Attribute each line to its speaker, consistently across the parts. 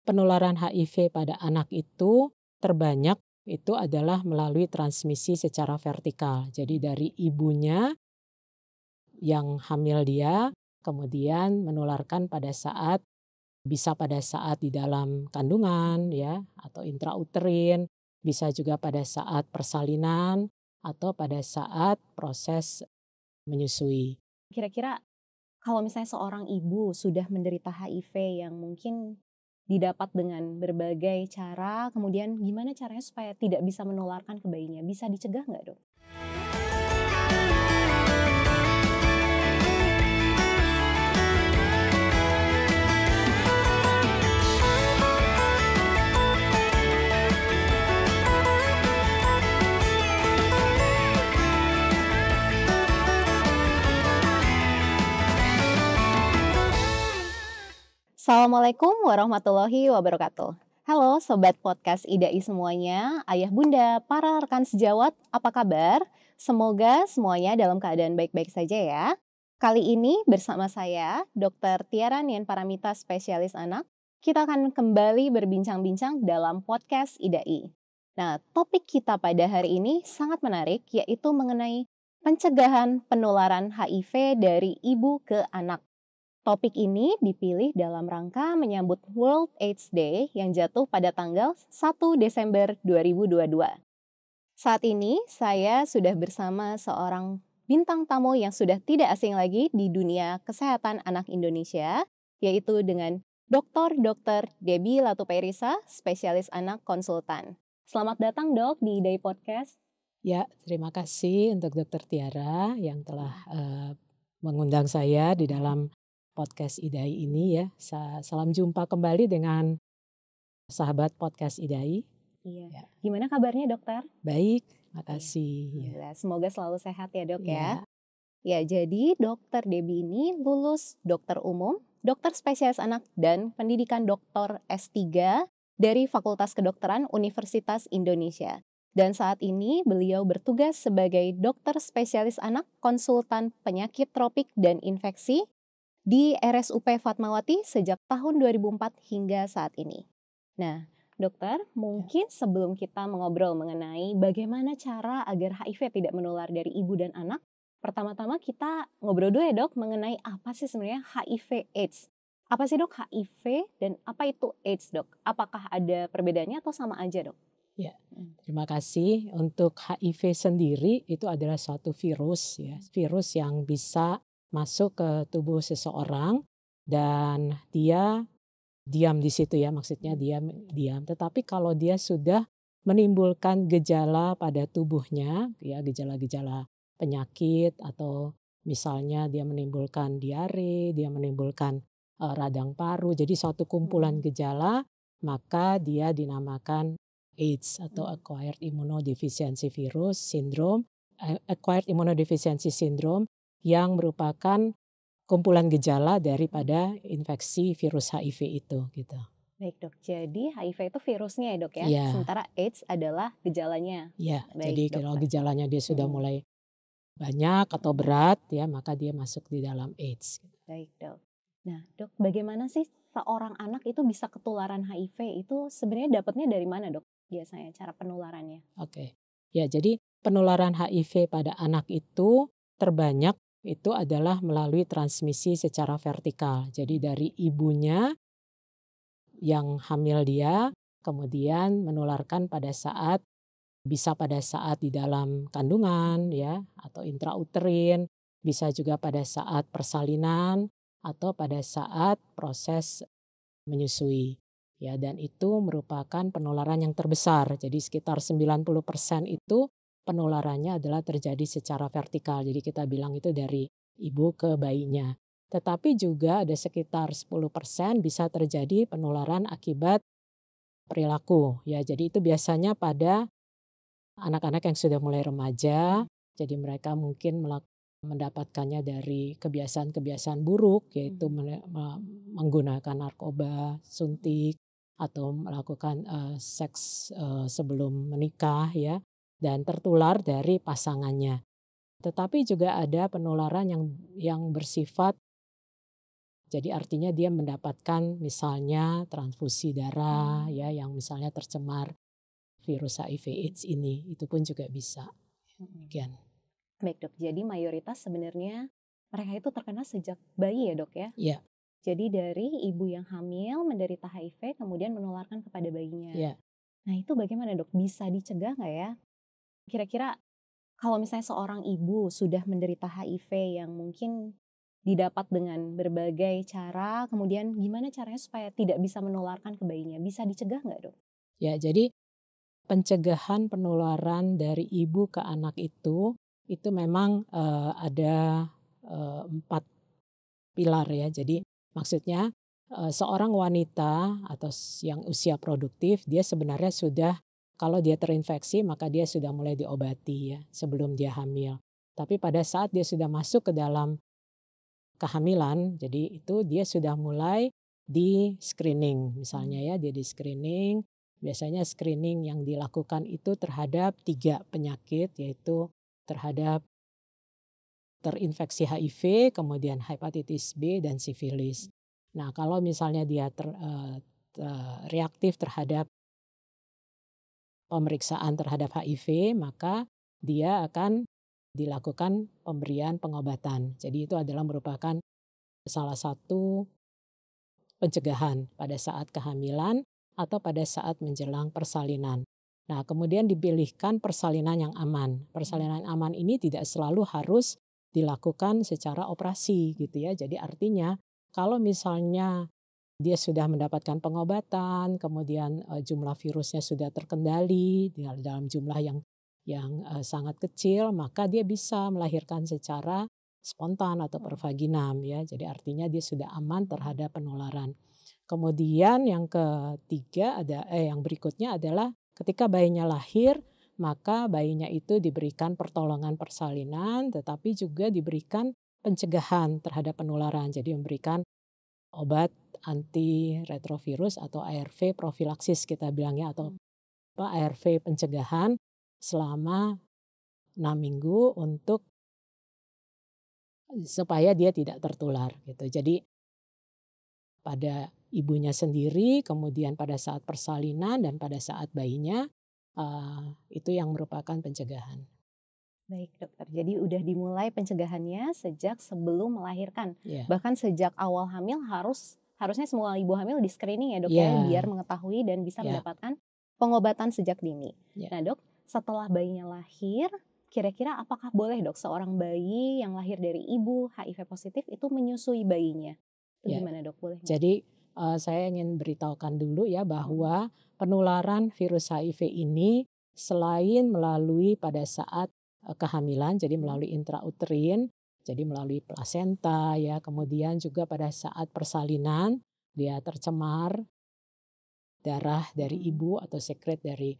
Speaker 1: penularan HIV pada anak itu terbanyak itu adalah melalui transmisi secara vertikal. Jadi dari ibunya yang hamil dia, kemudian menularkan pada saat di dalam kandungan ya, atau intrauterin, bisa juga pada saat persalinan, atau pada saat proses menyusui.
Speaker 2: Kira-kira kalau misalnya seorang ibu sudah menderita HIV yang mungkin didapat dengan berbagai cara, kemudian gimana caranya supaya tidak bisa menularkan ke bayinya? Bisa dicegah nggak, Dok? Assalamualaikum warahmatullahi wabarakatuh. Halo Sobat Podcast IDAI semuanya, ayah bunda, para rekan sejawat, apa kabar? Semoga semuanya dalam keadaan baik-baik saja ya. Kali ini bersama saya, Dr. Tiara Nian Paramita, spesialis anak, kita akan kembali berbincang-bincang dalam podcast IDAI. Nah, topik kita pada hari ini sangat menarik, yaitu mengenai pencegahan penularan HIV dari ibu ke anak. Topik ini dipilih dalam rangka menyambut World AIDS Day yang jatuh pada tanggal 1 Desember 2022. Saat ini saya sudah bersama seorang bintang tamu yang sudah tidak asing lagi di dunia kesehatan anak Indonesia, yaitu dengan Dr. Debbie Latuperisa, spesialis anak konsultan. Selamat datang Dok di Day Podcast.
Speaker 1: Ya, terima kasih untuk Dokter Tiara yang telah mengundang saya di dalam podcast IDAI ini ya. Salam jumpa kembali dengan sahabat podcast IDAI.
Speaker 2: Iya.
Speaker 1: Ya.
Speaker 2: Gimana kabarnya dokter?
Speaker 1: Baik, makasih.
Speaker 2: Alhamdulillah, semoga selalu sehat ya dok ya.
Speaker 1: Ya.
Speaker 2: Ya, jadi Dokter Debbie ini lulus dokter umum, dokter spesialis anak, dan pendidikan doktor S3 dari Fakultas Kedokteran Universitas Indonesia. Dan saat ini beliau bertugas sebagai dokter spesialis anak konsultan penyakit tropik dan infeksi di RSUP Fatmawati sejak tahun 2004 hingga saat ini. Nah, dokter, mungkin sebelum kita mengobrol mengenai bagaimana cara agar HIV tidak menular dari ibu dan anak, pertama-tama kita ngobrol dulu ya dok mengenai apa sih sebenarnya HIV AIDS. Apa sih dok HIV dan apa itu AIDS dok? Apakah ada perbedaannya atau sama aja dok?
Speaker 1: Ya, terima kasih. Untuk HIV sendiri itu adalah suatu virus ya, virus yang bisa masuk ke tubuh seseorang dan dia diam di situ ya, maksudnya diam. Tetapi kalau dia sudah menimbulkan gejala pada tubuhnya ya, gejala-gejala penyakit atau misalnya dia menimbulkan diare, dia menimbulkan radang paru, jadi suatu kumpulan gejala, maka dia dinamakan AIDS atau acquired immunodeficiency virus syndrome, acquired immunodeficiency syndrome yang merupakan kumpulan gejala daripada infeksi virus HIV itu gitu.
Speaker 2: Baik dok, jadi HIV itu virusnya ya dok ya,
Speaker 1: Iya.
Speaker 2: sementara AIDS adalah gejalanya.
Speaker 1: Ya,
Speaker 2: Baik,
Speaker 1: jadi kalau
Speaker 2: dokter.
Speaker 1: gejalanya dia sudah mulai banyak atau berat ya, maka dia masuk di dalam AIDS.
Speaker 2: Baik dok. Nah dok, bagaimana sih seorang anak itu bisa ketularan HIV itu sebenarnya dapatnya dari mana dok? Biasanya cara penularannya.
Speaker 1: Oke. Ya, jadi penularan HIV pada anak itu terbanyak itu adalah melalui transmisi secara vertikal. Jadi dari ibunya yang hamil dia, kemudian menularkan bisa pada saat di dalam kandungan ya, atau intrauterin, bisa juga pada saat persalinan atau pada saat proses menyusui. Ya, dan itu merupakan penularan yang terbesar. Jadi sekitar 90% itu penularannya adalah terjadi secara vertikal. Jadi kita bilang itu dari ibu ke bayinya. Tetapi juga ada sekitar 10% bisa terjadi penularan akibat perilaku. Ya, jadi itu biasanya pada anak-anak yang sudah mulai remaja. Jadi mereka mungkin mendapatkannya dari kebiasaan-kebiasaan buruk, yaitu menggunakan narkoba, suntik, atau melakukan seks sebelum menikah ya, dan tertular dari pasangannya. Tetapi juga ada penularan yang bersifat Jadi artinya dia mendapatkan misalnya transfusi darah ya yang misalnya tercemar virus HIV/AIDS ini, itu pun juga bisa. Demikian.
Speaker 2: Baik dok, jadi mayoritas sebenarnya mereka itu terkena sejak bayi ya dok ya?
Speaker 1: Iya.
Speaker 2: Jadi dari ibu yang hamil menderita HIV kemudian menularkan kepada bayinya.
Speaker 1: Iya.
Speaker 2: Nah itu bagaimana dok? Bisa dicegah nggak ya? Kira-kira kalau misalnya seorang ibu sudah menderita HIV yang mungkin didapat dengan berbagai cara, kemudian gimana caranya supaya tidak bisa menularkan ke bayinya? Bisa dicegah nggak dok?
Speaker 1: Ya, jadi pencegahan penularan dari ibu ke anak itu memang ada 4 pilar ya. Jadi maksudnya seorang wanita atau yang usia produktif dia sebenarnya sudah kalau dia terinfeksi maka dia sudah mulai diobati ya sebelum dia hamil. Tapi pada saat dia sudah masuk ke dalam kehamilan, jadi itu dia sudah mulai di screening misalnya ya, dia di screening. Biasanya screening yang dilakukan itu terhadap 3 penyakit yaitu terhadap terinfeksi HIV, kemudian hepatitis B dan sifilis. Nah, kalau misalnya dia reaktif terhadap pemeriksaan terhadap HIV, maka dia akan dilakukan pemberian pengobatan. Jadi itu adalah merupakan salah satu pencegahan pada saat kehamilan atau pada saat menjelang persalinan. Nah, kemudian dipilihkan persalinan yang aman. Persalinan yang aman ini tidak selalu harus dilakukan secara operasi gitu ya. Jadi artinya kalau misalnya dia sudah mendapatkan pengobatan, kemudian jumlah virusnya sudah terkendali dalam jumlah yang sangat kecil, maka dia bisa melahirkan secara spontan atau per vaginam ya. Jadi artinya dia sudah aman terhadap penularan. Kemudian yang ketiga yang berikutnya adalah ketika bayinya lahir, maka bayinya itu diberikan pertolongan persalinan tetapi juga diberikan pencegahan terhadap penularan. Jadi memberikan obat antiretrovirus atau ARV profilaksis kita bilangnya atau ARV pencegahan selama 6 minggu untuk supaya dia tidak tertular gitu. Jadi pada ibunya sendiri, kemudian pada saat persalinan dan pada saat bayinya itu yang merupakan pencegahan.
Speaker 2: Baik dokter, jadi udah dimulai pencegahannya sejak sebelum melahirkan.
Speaker 1: Ya.
Speaker 2: Bahkan sejak awal hamil harusnya semua ibu hamil di screening ya dok
Speaker 1: Ya.
Speaker 2: ya, biar mengetahui dan bisa
Speaker 1: Ya.
Speaker 2: mendapatkan pengobatan sejak dini.
Speaker 1: Ya.
Speaker 2: Nah dok, setelah bayinya lahir, kira-kira apakah boleh dok seorang bayi yang lahir dari ibu HIV positif itu menyusui bayinya? Itu
Speaker 1: Ya.
Speaker 2: gimana dok, boleh nggak?
Speaker 1: Jadi saya ingin beritahukan dulu ya bahwa penularan virus HIV ini selain melalui pada saat kehamilan, jadi melalui intrauterin, jadi melalui plasenta ya, kemudian juga pada saat persalinan dia tercemar darah dari ibu atau sekret dari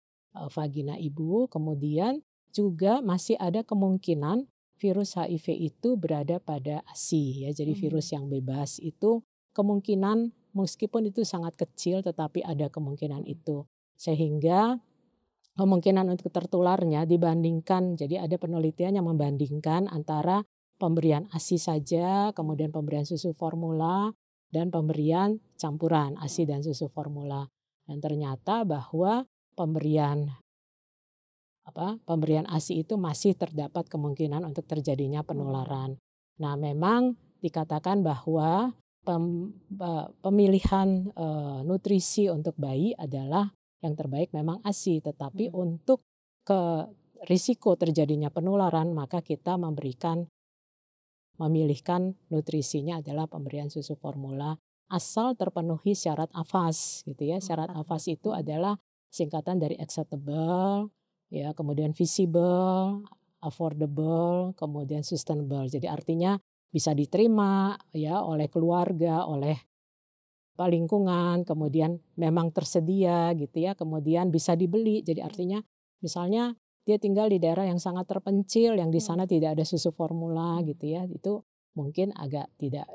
Speaker 1: vagina ibu, kemudian juga masih ada kemungkinan virus HIV itu berada pada ASI ya, jadi virus yang bebas itu kemungkinan meskipun itu sangat kecil tetapi ada kemungkinan itu, sehingga kemungkinan untuk tertularnya dibandingkan, jadi ada penelitian yang membandingkan antara pemberian ASI saja, kemudian pemberian susu formula dan pemberian campuran ASI dan susu formula. Dan ternyata bahwa pemberian ASI itu masih terdapat kemungkinan untuk terjadinya penularan. Nah, memang dikatakan bahwa pemilihan nutrisi untuk bayi adalah yang terbaik memang ASI, tetapi untuk risiko terjadinya penularan maka kita memilihkan nutrisinya adalah pemberian susu formula asal terpenuhi syarat AFAS gitu ya. Syarat AFAS itu adalah singkatan dari acceptable, ya, kemudian visible, affordable, kemudian sustainable. Jadi artinya bisa diterima ya oleh keluarga, oleh lingkungan, kemudian memang tersedia gitu ya, kemudian bisa dibeli. Jadi artinya misalnya dia tinggal di daerah yang sangat terpencil, yang di sana tidak ada susu formula gitu ya, itu mungkin agak tidak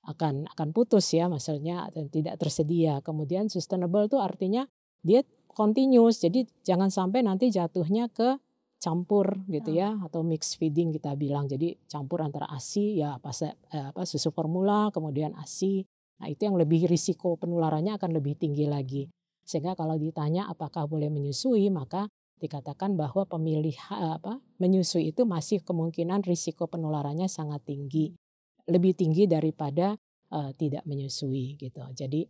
Speaker 1: akan putus ya, maksudnya tidak tersedia. Kemudian sustainable itu artinya dia continuous, jadi jangan sampai nanti jatuhnya ke campur gitu ya, atau mix feeding kita bilang. Jadi campur antara ASI ya susu formula kemudian ASI. Nah, itu yang lebih risiko penularannya akan lebih tinggi lagi. Sehingga kalau ditanya apakah boleh menyusui, maka dikatakan bahwa menyusui itu masih kemungkinan risiko penularannya sangat tinggi. Lebih tinggi daripada tidak menyusui gitu. Jadi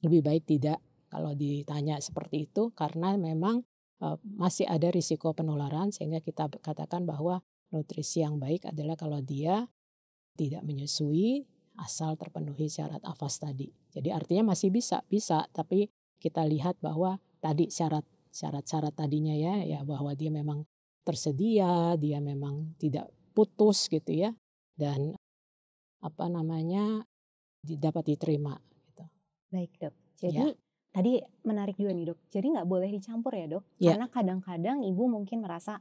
Speaker 1: lebih baik tidak kalau ditanya seperti itu, karena memang masih ada risiko penularan, sehingga kita katakan bahwa nutrisi yang baik adalah kalau dia tidak menyusui asal terpenuhi syarat AFAS tadi. Jadi artinya masih bisa, tapi kita lihat bahwa tadi syarat-syarat tadinya ya bahwa dia memang tersedia, dia memang tidak putus gitu ya, dan dapat diterima gitu.
Speaker 2: Baik dok,
Speaker 1: Ya.
Speaker 2: jadi tadi menarik juga nih dok, jadi nggak boleh dicampur ya dok?
Speaker 1: Ya.
Speaker 2: Karena kadang-kadang ibu mungkin merasa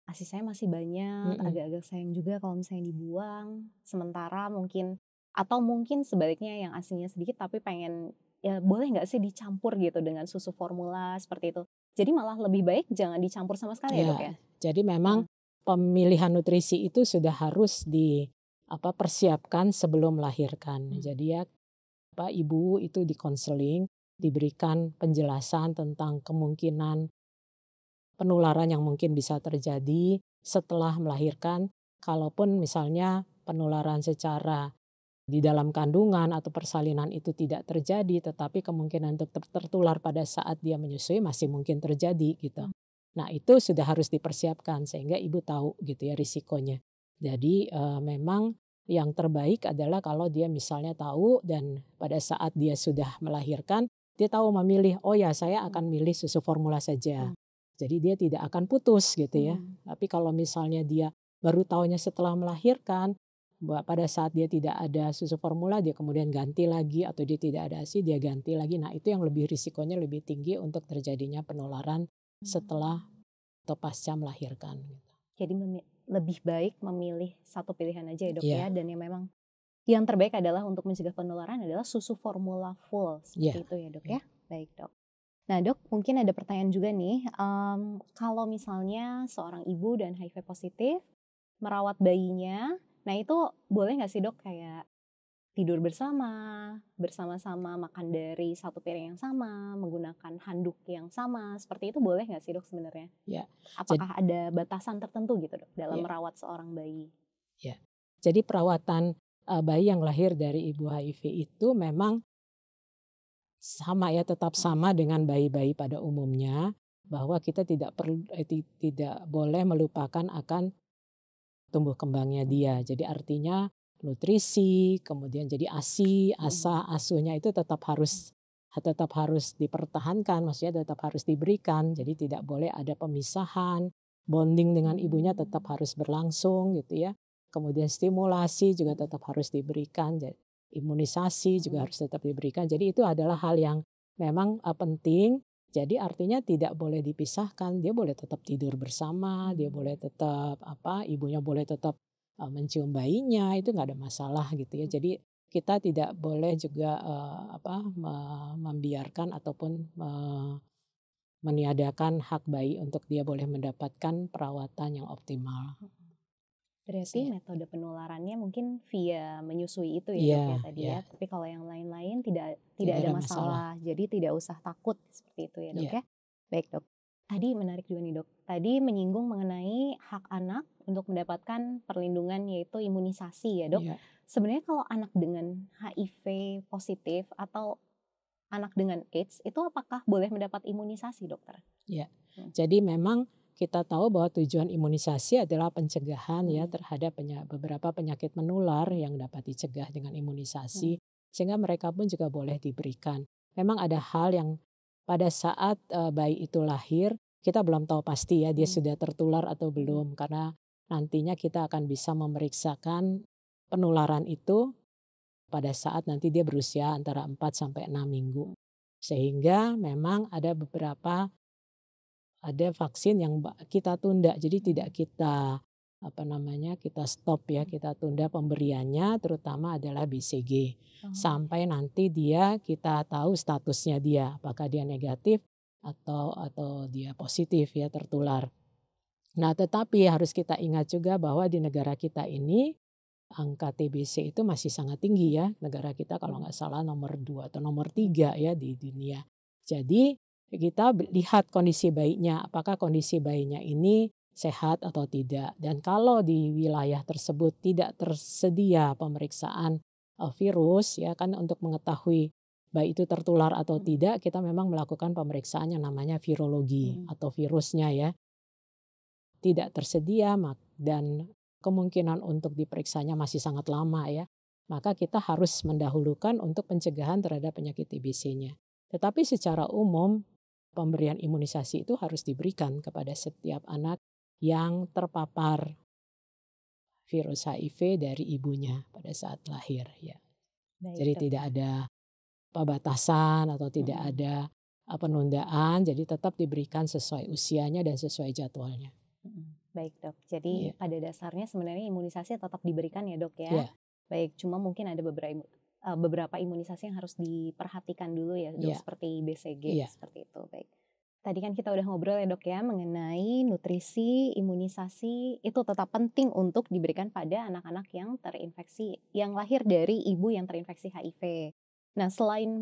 Speaker 2: ASI saya masih banyak, agak-agak sayang juga kalau misalnya dibuang, sementara mungkin atau mungkin sebaliknya yang ASINya sedikit tapi pengen, ya boleh nggak sih dicampur gitu dengan susu formula seperti itu. Jadi malah lebih baik jangan dicampur sama sekali ya dok ya?
Speaker 1: Jadi memang pemilihan nutrisi itu sudah harus persiapkan sebelum melahirkan. Jadi ya ibu itu dikonseling, diberikan penjelasan tentang kemungkinan penularan yang mungkin bisa terjadi setelah melahirkan. Kalaupun misalnya penularan secara di dalam kandungan atau persalinan itu tidak terjadi, tetapi kemungkinan untuk tertular pada saat dia menyusui masih mungkin terjadi gitu. Nah, itu sudah harus dipersiapkan sehingga ibu tahu gitu ya risikonya. Jadi memang yang terbaik adalah kalau dia misalnya tahu dan pada saat dia sudah melahirkan, dia tahu memilih, oh ya saya akan milih susu formula saja. Jadi dia tidak akan putus gitu ya. Tapi kalau misalnya dia baru tahunya setelah melahirkan, pada saat dia tidak ada susu formula, dia kemudian ganti lagi, atau dia tidak ada ASI, dia ganti lagi. Nah, itu yang lebih risikonya lebih tinggi untuk terjadinya penularan setelah atau pasca melahirkan.
Speaker 2: Jadi lebih baik memilih satu pilihan aja ya dok ya, dan yang terbaik adalah untuk mencegah penularan adalah susu formula full seperti itu ya dok ya. Baik dok. Nah dok, mungkin ada pertanyaan juga nih, kalau misalnya seorang ibu dan HIV positif merawat bayinya, nah itu boleh nggak sih dok kayak tidur bersama-sama makan dari satu piring yang sama, menggunakan handuk yang sama, seperti itu boleh nggak sih dok sebenarnya?
Speaker 1: Ya.
Speaker 2: Apakah ada batasan tertentu gitu dok dalam merawat seorang bayi?
Speaker 1: Ya. Jadi perawatan bayi yang lahir dari ibu HIV itu memang sama ya, tetap sama dengan bayi-bayi pada umumnya, bahwa kita tidak boleh melupakan akan tumbuh kembangnya dia. Jadi artinya nutrisi, kemudian jadi ASI, asuhnya itu tetap harus dipertahankan, maksudnya tetap harus diberikan. Jadi tidak boleh ada pemisahan, bonding dengan ibunya tetap harus berlangsung gitu ya. Kemudian stimulasi juga tetap harus diberikan, imunisasi juga harus tetap diberikan. Jadi itu adalah hal yang memang penting. Jadi artinya tidak boleh dipisahkan, dia boleh tetap tidur bersama, dia boleh tetap ibunya boleh tetap mencium bayinya, itu nggak ada masalah gitu ya. Jadi kita tidak boleh juga membiarkan ataupun meniadakan hak bayi untuk dia boleh mendapatkan perawatan yang optimal.
Speaker 2: Berarti metode penularannya mungkin via menyusui itu ya dok ya tadi ya. Tapi kalau yang lain-lain tidak ada masalah. Jadi tidak usah takut seperti itu ya dok ya. Baik dok. Tadi menarik juga nih dok. Tadi menyinggung mengenai hak anak untuk mendapatkan perlindungan yaitu imunisasi ya dok. Sebenarnya kalau anak dengan HIV positif atau anak dengan AIDS itu apakah boleh mendapat imunisasi dokter?
Speaker 1: Ya. Jadi memang kita tahu bahwa tujuan imunisasi adalah pencegahan ya terhadap beberapa penyakit menular yang dapat dicegah dengan imunisasi, sehingga mereka pun juga boleh diberikan. Memang ada hal yang pada saat bayi itu lahir kita belum tahu pasti ya dia sudah tertular atau belum, karena nantinya kita akan bisa memeriksakan penularan itu pada saat nanti dia berusia antara 4 sampai 6 minggu. Sehingga memang ada vaksin yang kita tunda, jadi tidak kita kita stop ya, kita tunda pemberiannya, terutama adalah BCG sampai nanti kita tahu statusnya dia, apakah dia negatif atau dia positif ya tertular. Nah, tetapi harus kita ingat juga bahwa di negara kita ini angka TBC itu masih sangat tinggi ya. Negara kita kalau nggak salah nomor 2 atau nomor 3 ya di dunia. Jadi kita lihat kondisi bayinya, apakah kondisi bayinya ini sehat atau tidak. Dan kalau di wilayah tersebut tidak tersedia pemeriksaan virus ya kan untuk mengetahui baik itu tertular atau tidak, kita memang melakukan pemeriksaan yang namanya virologi atau virusnya ya. Tidak tersedia dan kemungkinan untuk diperiksanya masih sangat lama ya. Maka kita harus mendahulukan untuk pencegahan terhadap penyakit TBC-nya. Tetapi secara umum pemberian imunisasi itu harus diberikan kepada setiap anak yang terpapar virus HIV dari ibunya pada saat lahir ya. Jadi tidak ada batasan atau tidak ada penundaan, jadi tetap diberikan sesuai usianya dan sesuai jadwalnya.
Speaker 2: Baik dok, jadi pada dasarnya sebenarnya imunisasi tetap diberikan ya dok ya.
Speaker 1: Iya.
Speaker 2: Baik, cuma mungkin ada beberapa imunisasi yang harus diperhatikan dulu ya dok, seperti BCG seperti itu. Baik. Tadi kan kita udah ngobrol ya dok ya mengenai nutrisi, imunisasi itu tetap penting untuk diberikan pada anak-anak yang terinfeksi, yang lahir dari ibu yang terinfeksi HIV. Nah selain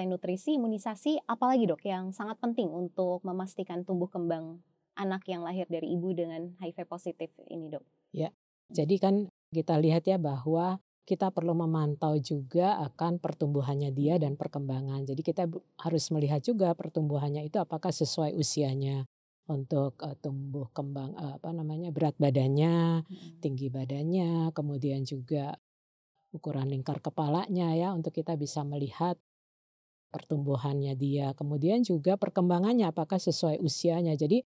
Speaker 2: nutrisi, imunisasi, apalagi dok yang sangat penting untuk memastikan tumbuh kembang anak yang lahir dari ibu dengan HIV positif ini dok?
Speaker 1: Ya, jadi kan kita lihat ya bahwa kita perlu memantau juga akan pertumbuhannya dia dan perkembangan. Jadi kita harus melihat juga pertumbuhannya itu apakah sesuai usianya untuk tumbuh kembang berat badannya, tinggi badannya, kemudian juga ukuran lingkar kepalanya ya untuk kita bisa melihat pertumbuhannya dia. Kemudian juga perkembangannya apakah sesuai usianya. Jadi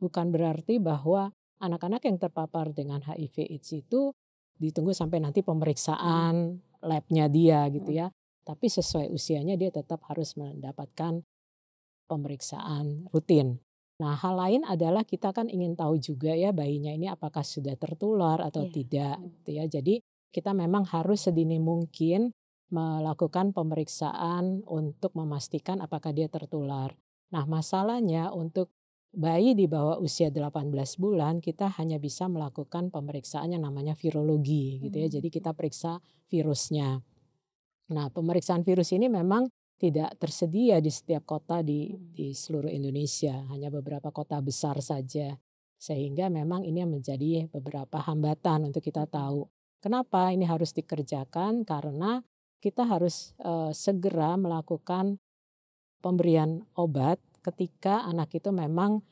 Speaker 1: bukan berarti bahwa anak-anak yang terpapar dengan HIV/AIDS itu ditunggu sampai nanti pemeriksaan labnya dia gitu ya. Tapi sesuai usianya dia tetap harus mendapatkan pemeriksaan rutin. Nah, hal lain adalah kita kan ingin tahu juga ya bayinya ini apakah sudah tertular atau tidak gitu ya. Jadi kita memang harus sedini mungkin melakukan pemeriksaan untuk memastikan apakah dia tertular. Nah, masalahnya untuk bayi di bawah usia 18 bulan kita hanya bisa melakukan pemeriksaan yang namanya virologi gitu ya. Jadi kita periksa virusnya. Nah, pemeriksaan virus ini memang tidak tersedia di setiap kota di seluruh Indonesia, hanya beberapa kota besar saja. Sehingga memang ini menjadi beberapa hambatan untuk kita tahu. Kenapa ini harus dikerjakan? Karena kita harus segera melakukan pemberian obat ketika anak itu memang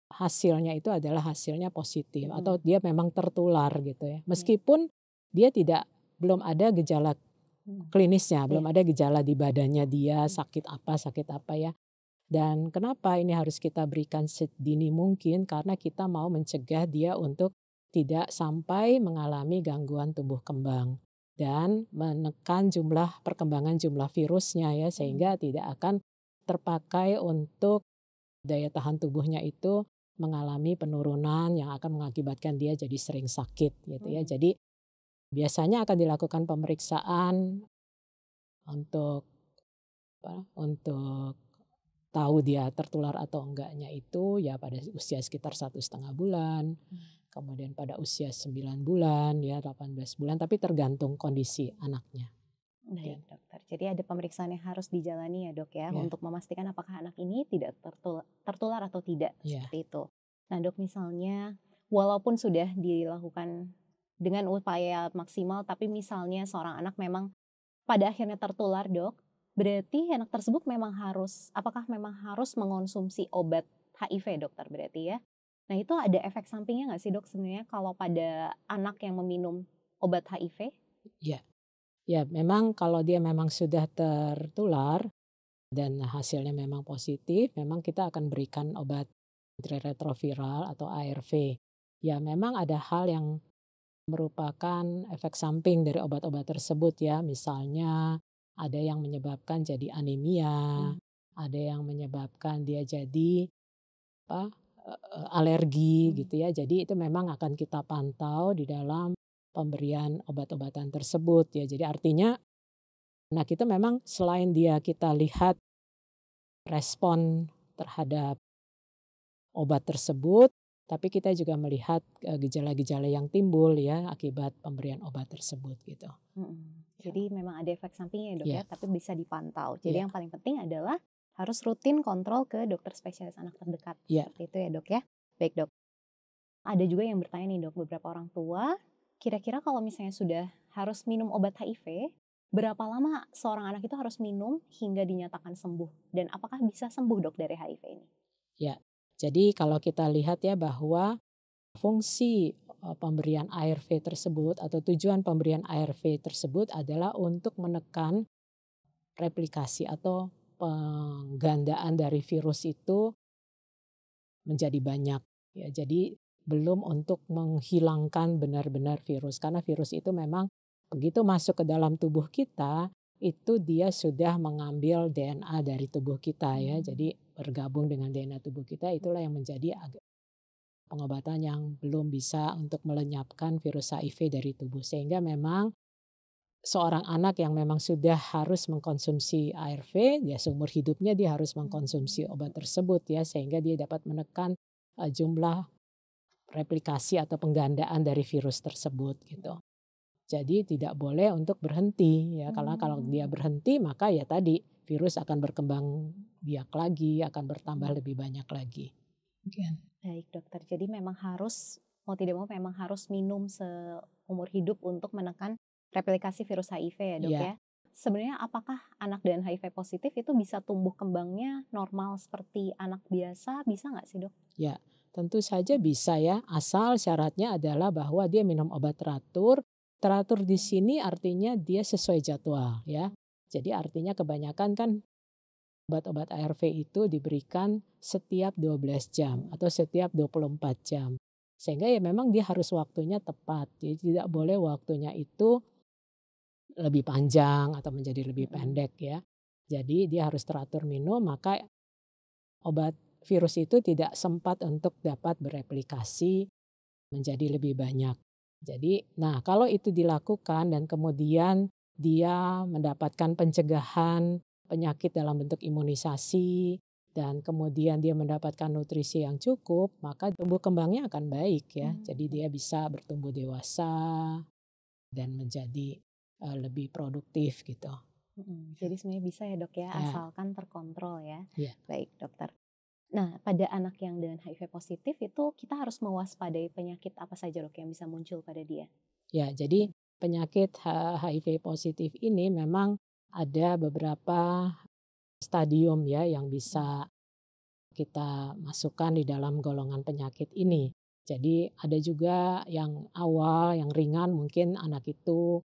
Speaker 1: hasilnya itu adalah hasilnya positif atau dia memang tertular gitu ya. Meskipun dia belum ada gejala klinisnya, belum ada gejala di badannya dia sakit apa ya. Dan kenapa ini harus kita berikan sedini mungkin karena kita mau mencegah dia untuk tidak sampai mengalami gangguan tumbuh kembang dan menekan perkembangan jumlah virusnya ya sehingga tidak akan terpakai untuk daya tahan tubuhnya itu mengalami penurunan yang akan mengakibatkan dia jadi sering sakit gitu ya. Jadi biasanya akan dilakukan pemeriksaan untuk tahu dia tertular atau enggaknya itu ya pada usia sekitar 1,5 bulan, kemudian pada usia 9 bulan ya 18 bulan tapi tergantung kondisi anaknya.
Speaker 2: Baik dokter, jadi ada pemeriksaan yang harus dijalani ya dok ya untuk memastikan apakah anak ini tidak tertular atau tidak seperti itu. Nah dok misalnya walaupun sudah dilakukan dengan upaya maksimal tapi misalnya seorang anak memang pada akhirnya tertular dok, berarti anak tersebut apakah memang harus mengonsumsi obat HIV dokter berarti ya? Nah itu ada efek sampingnya nggak sih dok sebenarnya kalau pada anak yang meminum obat HIV?
Speaker 1: Ya memang kalau dia memang sudah tertular dan hasilnya memang positif, memang kita akan berikan obat antiretroviral atau ARV. Ya memang ada hal yang merupakan efek samping dari obat-obat tersebut ya. Misalnya ada yang menyebabkan jadi anemia, ada yang menyebabkan dia jadi alergi gitu ya. Jadi itu memang akan kita pantau di dalam pemberian obat-obatan tersebut ya. Jadi artinya anak itu memang selain kita lihat respon terhadap obat tersebut, tapi kita juga melihat gejala-gejala yang timbul ya akibat pemberian obat tersebut gitu.
Speaker 2: Jadi memang ada efek sampingnya ya dok
Speaker 1: Iya.
Speaker 2: ya, tapi bisa dipantau. Jadi
Speaker 1: Iya.
Speaker 2: yang paling penting adalah harus rutin kontrol ke dokter spesialis anak terdekat.
Speaker 1: Iya.
Speaker 2: Seperti itu ya dok ya. Baik dok. Ada juga yang bertanya nih dok, beberapa orang tua, kira-kira kalau misalnya sudah harus minum obat HIV, berapa lama seorang anak itu harus minum hingga dinyatakan sembuh? Dan apakah bisa sembuh dok dari HIV ini?
Speaker 1: Ya, jadi kalau kita lihat ya bahwa fungsi pemberian ARV tersebut atau tujuan pemberian ARV tersebut adalah untuk menekan replikasi atau penggandaan dari virus itu menjadi banyak ya. Jadi belum untuk menghilangkan benar-benar virus, karena virus itu memang begitu masuk ke dalam tubuh kita itu dia sudah mengambil DNA dari tubuh kita ya. Jadi bergabung dengan DNA tubuh kita, itulah yang menjadi pengobatan yang belum bisa untuk melenyapkan virus HIV dari tubuh. Sehingga memang seorang anak yang memang sudah harus mengkonsumsi ARV, ya seumur hidupnya dia harus mengkonsumsi obat tersebut ya, sehingga dia dapat menekan jumlah replikasi atau penggandaan dari virus tersebut gitu. Jadi tidak boleh untuk berhenti ya, karena kalau dia berhenti maka ya tadi virus akan berkembang biak lagi, akan bertambah lebih banyak lagi.
Speaker 2: Baik dokter, jadi memang harus mau tidak mau memang harus minum seumur hidup untuk menekan replikasi virus HIV ya dok ya. Sebenarnya apakah anak dengan HIV positif itu bisa tumbuh kembangnya normal seperti anak biasa, bisa nggak sih dok?
Speaker 1: Ya, tentu saja bisa ya, asal syaratnya adalah bahwa dia minum obat teratur. Teratur di sini artinya dia sesuai jadwal ya. Jadi artinya kebanyakan kan obat-obat ARV itu diberikan setiap 12 jam atau setiap 24 jam. Sehingga ya memang dia harus waktunya tepat. Jadi tidak boleh waktunya itu lebih panjang atau menjadi lebih pendek ya. Jadi dia harus teratur minum, maka obat virus itu tidak sempat untuk dapat bereplikasi menjadi lebih banyak. Jadi, nah kalau itu dilakukan dan kemudian dia mendapatkan pencegahan penyakit dalam bentuk imunisasi dan kemudian dia mendapatkan nutrisi yang cukup, maka tumbuh kembangnya akan baik ya. Jadi dia bisa bertumbuh dewasa dan menjadi lebih produktif gitu.
Speaker 2: Jadi sebenarnya bisa ya dok ya,
Speaker 1: Ya.
Speaker 2: asalkan terkontrol ya.
Speaker 1: Ya.
Speaker 2: Baik dokter. Nah pada anak yang dengan HIV positif itu kita harus mewaspadai penyakit apa saja dok yang bisa muncul pada dia?
Speaker 1: Ya, jadi penyakit HIV positif ini memang ada beberapa stadium ya yang bisa kita masukkan di dalam golongan penyakit ini. Jadi ada juga yang awal, yang ringan, mungkin anak itu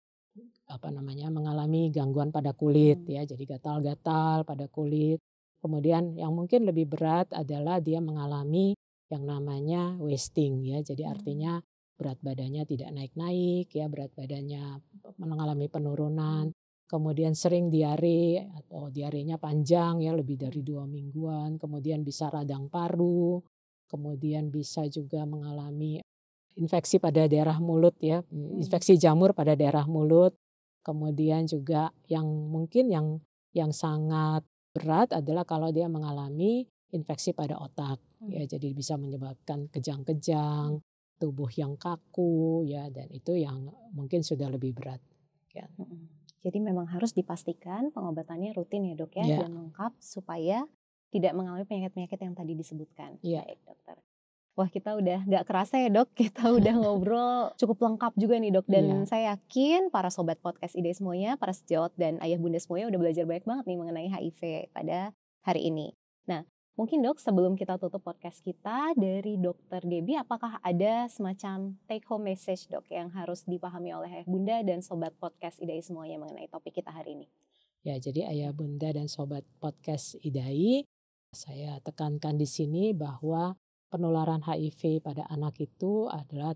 Speaker 1: mengalami gangguan pada kulit ya, jadi gatal-gatal pada kulit. Kemudian yang mungkin lebih berat adalah dia mengalami yang namanya wasting ya, jadi artinya berat badannya tidak naik-naik ya, berat badannya mengalami penurunan. Kemudian sering diare atau diarenya panjang ya, lebih dari 2 mingguan. Kemudian bisa radang paru, kemudian bisa juga mengalami infeksi pada daerah mulut ya, infeksi jamur pada daerah mulut. Kemudian juga yang mungkin yang sangat berat adalah kalau dia mengalami infeksi pada otak ya, jadi bisa menyebabkan kejang-kejang, tubuh yang kaku ya, dan itu yang mungkin sudah lebih berat ya.
Speaker 2: Jadi memang harus dipastikan pengobatannya rutin ya dok ya, dan lengkap supaya tidak mengalami penyakit-penyakit yang tadi disebutkan. Baik dokter. Wah kita udah gak kerasa ya dok, kita udah ngobrol cukup lengkap juga nih dok. Dan saya yakin para sobat podcast IDA semuanya, para sejawat dan ayah bunda semuanya udah belajar banyak banget nih mengenai HIV pada hari ini. Nah mungkin dok sebelum kita tutup podcast kita, dari dokter Debbie apakah ada semacam take home message dok yang harus dipahami oleh ayah bunda dan sobat podcast IDA semuanya mengenai topik kita hari ini?
Speaker 1: Ya, jadi ayah bunda dan sobat podcast IDAI, saya tekankan di sini bahwa penularan HIV pada anak itu adalah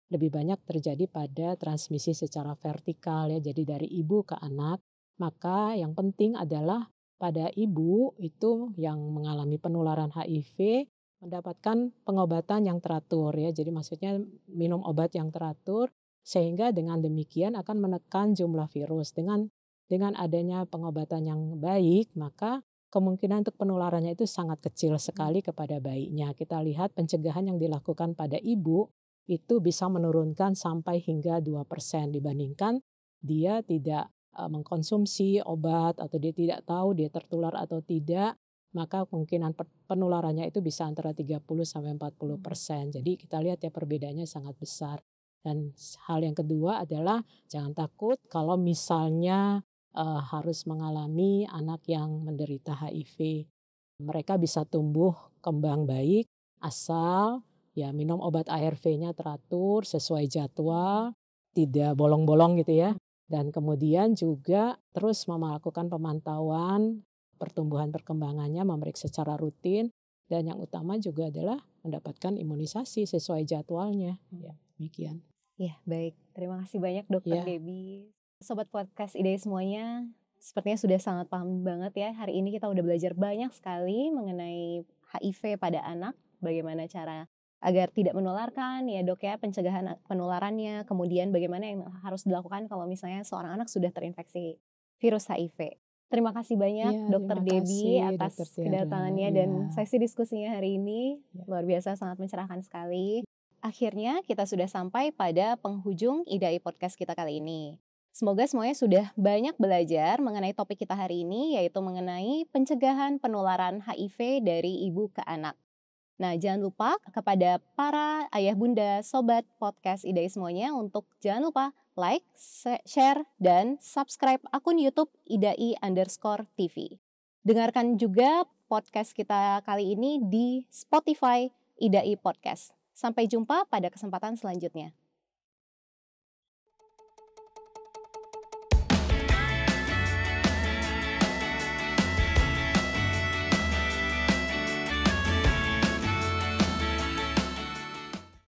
Speaker 1: lebih banyak terjadi pada transmisi secara vertikal ya, jadi dari ibu ke anak. Maka yang penting adalah pada ibu itu yang mengalami penularan HIV mendapatkan pengobatan yang teratur ya, jadi maksudnya minum obat yang teratur sehingga dengan demikian akan menekan jumlah virus. Dengan adanya pengobatan yang baik, maka kemungkinan untuk penularannya itu sangat kecil sekali kepada bayinya. Kita lihat pencegahan yang dilakukan pada ibu itu bisa menurunkan sampai hingga 2% dibandingkan dia tidak mengkonsumsi obat atau dia tidak tahu dia tertular atau tidak, maka kemungkinan penularannya itu bisa antara 30-40%. Jadi kita lihat ya perbedaannya sangat besar. Dan hal yang kedua adalah jangan takut kalau misalnya harus mengalami anak yang menderita HIV. Mereka bisa tumbuh kembang baik asal ya minum obat ARV-nya teratur sesuai jadwal, tidak bolong-bolong gitu ya. Dan kemudian juga terus melakukan pemantauan pertumbuhan perkembangannya, memeriksa secara rutin, dan yang utama juga adalah mendapatkan imunisasi sesuai jadwalnya. Ya, demikian.
Speaker 2: Ya, baik. Terima kasih banyak Dokter
Speaker 1: Ya.
Speaker 2: Debbie. Sobat podcast Ida semuanya, sepertinya sudah sangat paham banget ya. Hari ini kita udah belajar banyak sekali mengenai HIV pada anak, bagaimana cara agar tidak menularkan ya Dok ya, pencegahan penularannya, kemudian bagaimana yang harus dilakukan kalau misalnya seorang anak sudah terinfeksi virus HIV. Terima kasih banyak
Speaker 1: Ya,
Speaker 2: Dokter
Speaker 1: terima
Speaker 2: Debbie
Speaker 1: kasih
Speaker 2: atas
Speaker 1: Dr. Tiara.
Speaker 2: kedatangannya
Speaker 1: Ya.
Speaker 2: dan sesi diskusinya hari ini.
Speaker 1: Ya.
Speaker 2: Luar biasa, sangat mencerahkan sekali. Akhirnya kita sudah sampai pada penghujung IDAI Podcast kita kali ini. Semoga semuanya sudah banyak belajar mengenai topik kita hari ini, yaitu mengenai pencegahan penularan HIV dari ibu ke anak. Nah, jangan lupa kepada para ayah bunda, sobat podcast IDAI semuanya untuk jangan lupa like, share, dan subscribe akun YouTube IDAI_TV. Dengarkan juga podcast kita kali ini di Spotify IDAI Podcast. Sampai jumpa pada kesempatan selanjutnya.